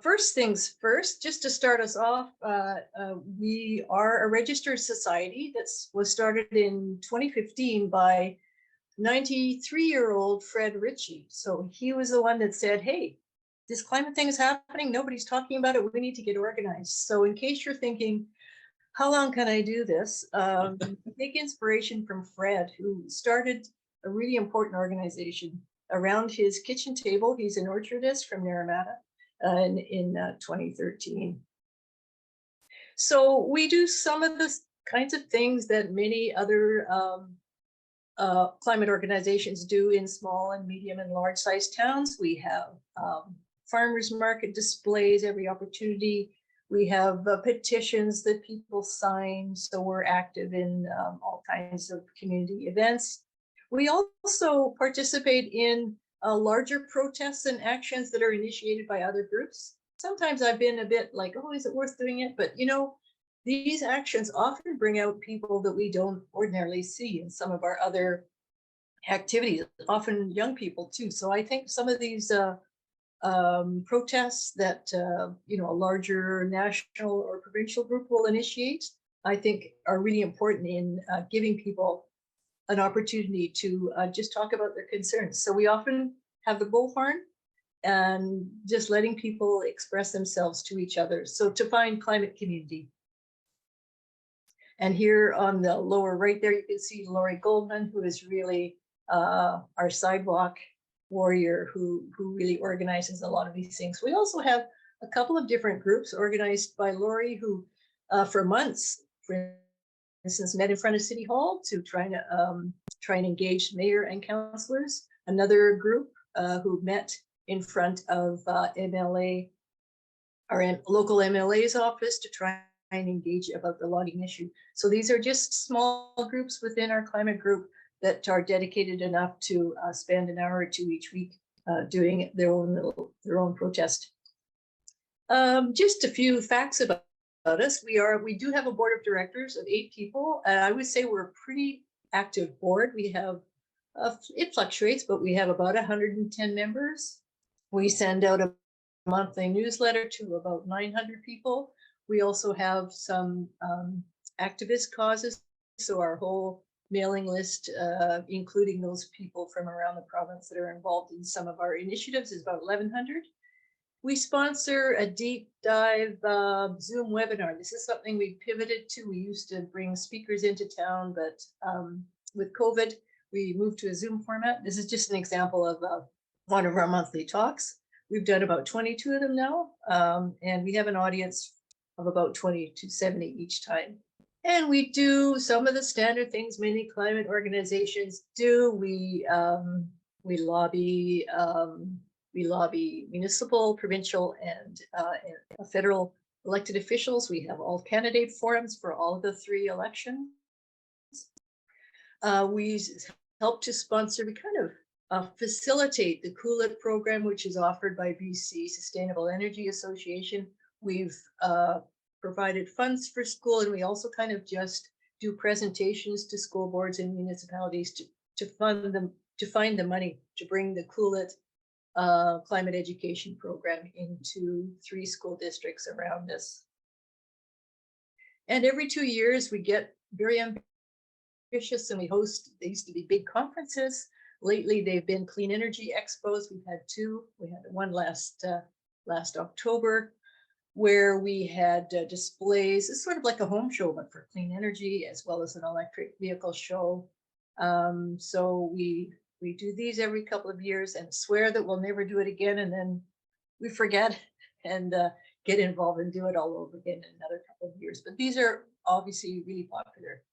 First things first, just to start us off, we are a registered society that was started in 2015 by 93-year-old Fred Ritchie. So he was the one that said, hey, this climate thing is happening. Nobody's talking about it. We need to get organized. So in case you're thinking, how long can I do this? Take inspiration from Fred, who started a really important organization around his kitchen table. He's an orchardist from Naramata in 2013. So we do some of the kinds of things that many other climate organizations do in small and medium and large sized towns. We have farmers market displays every opportunity. We have petitions that people sign, so we're active in all kinds of community events. We also participate in larger protests and actions that are initiated by other groups. Sometimes I've been a bit like, oh, is it worth doing it? But you know, these actions often bring out people that we don't ordinarily see in some of our other activities, often young people too. So I think some of these protests that you know, a larger national or provincial group will initiate, I think are really important in giving people an opportunity to just talk about their concerns. So we often have the bullhorn and just letting people express themselves to each other. So to find climate community. And here on the lower right there, you can see Lori Goldman, who is really our sidewalk warrior who really organizes a lot of these things. We also have a couple of different groups organized by Lori who for months, for instance, met in front of City Hall to try and engage mayor and councillors. Another group who met in front of MLA, our local MLA's office to try and engage about the logging issue. So these are just small groups within our climate group that are dedicated enough to spend an hour or two each week doing their own protest. Just a few facts about us. We do have a board of directors of 8 people. I would say we're a pretty active board. We have it fluctuates, but we have about 110 members. We send out a monthly newsletter to about 900 people. We also have some activist causes. So our whole mailing list, including those people from around the province that are involved in some of our initiatives, is about 1,100. We sponsor a deep dive Zoom webinar. This is something we pivoted to. We used to bring speakers into town, but with COVID, we moved to a Zoom format. This is just an example of one of our monthly talks. We've done about 22 of them now, and we have an audience of about 20 to 70 each time. And we do some of the standard things many climate organizations do. We lobby municipal, provincial, and federal elected officials. We have all candidate forums for all of the 3 elections. We help to sponsor, we kind of facilitate the Cool It program, which is offered by BC Sustainable Energy Association. We've provided funds for school, and we also kind of just do presentations to school boards and municipalities to fund them, to find the money to bring the Cool It climate education program into 3 school districts around us. And every 2 years we get very ambitious and we host, they used to be big conferences. Lately they've been clean energy expos. We've had 2. We had one last October, where we had displays. It's sort of like a home show, but for clean energy, as well as an electric vehicle show. So we do these every couple of years and swear that we'll never do it again, and then we forget and get involved and do it all over again in another couple of years. But these are obviously really popular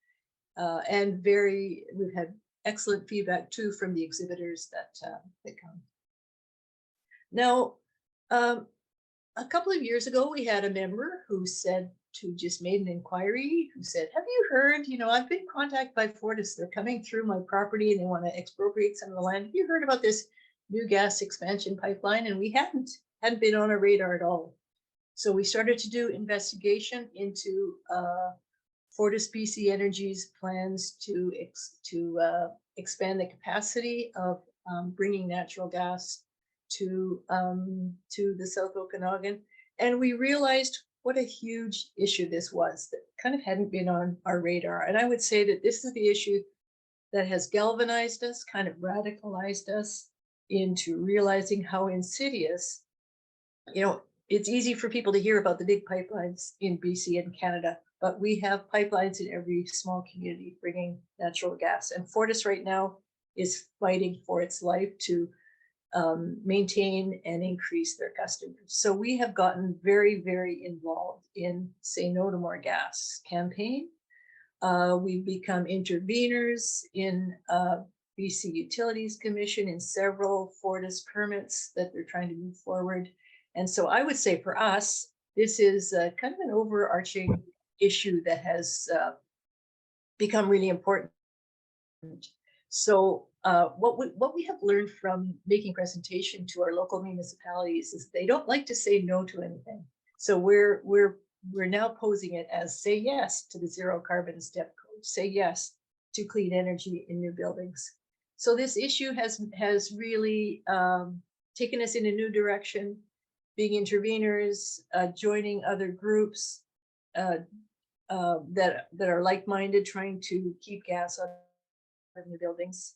and we've had excellent feedback too from the exhibitors that come. Now, a couple of years ago, we had a member who just made an inquiry, who said, have you heard, you know, I've been contacted by Fortis, they're coming through my property and they want to expropriate some of the land. Have you heard about this new gas expansion pipeline? And we hadn't been on our radar at all. So we started to do investigation into Fortis BC Energy's plans to expand the capacity of bringing natural gas to the South Okanagan, and we realized what a huge issue this was that kind of hadn't been on our radar. And I would say that this is the issue that has galvanized us, kind of radicalized us into realizing how insidious, it's easy for people to hear about the big pipelines in BC and Canada, but we have pipelines in every small community bringing natural gas. And Fortis right now is fighting for its life to maintain and increase their customers. So we have gotten very, very involved in Say No to More Gas campaign. We've become interveners in BC Utilities Commission in several Fortis permits that they're trying to move forward. And so I would say for us, this is kind of an overarching issue that has become really important. So what we have learned from making presentation to our local municipalities is they don't like to say no to anything. So we're now posing it as say yes to the zero carbon step code, say yes to clean energy in new buildings. So this issue has really taken us in a new direction, being interveners, joining other groups that are like-minded, trying to keep gas out of new buildings.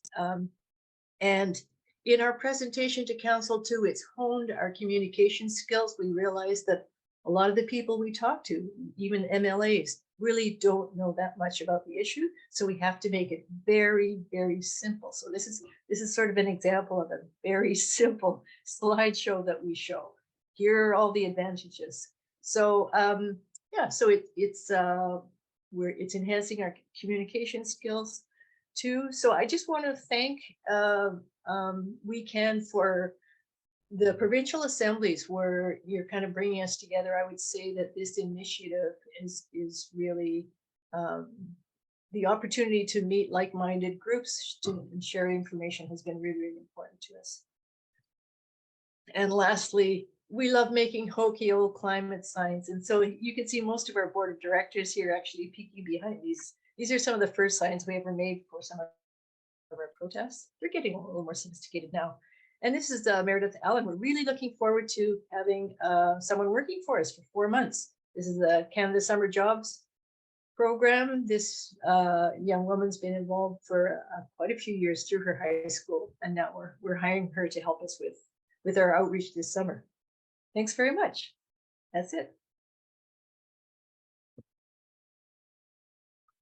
And in our presentation to council too, it's honed our communication skills. We realized that a lot of the people we talk to, even MLAs, really don't know that much about the issue. So we have to make it very, very simple. So this is sort of an example of a very simple slideshow that we show. Here are all the advantages. So yeah, so it's enhancing our communication skills too. So I just want to thank WeCan for the provincial assemblies where you're kind of bringing us together. I would say that this initiative is really the opportunity to meet like-minded groups and share information has been really, really important to us. And lastly, we love making hokey old climate signs. And so you can see most of our board of directors here actually peeking behind these. These are some of the first signs we ever made for some of our protests. They're getting a little more sophisticated now. And this is Meredith Allen. We're really looking forward to having someone working for us for 4 months. This is the Canada Summer Jobs program. This young woman's been involved for quite a few years through her high school. And now we're hiring her to help us with our outreach this summer. Thanks very much. That's it.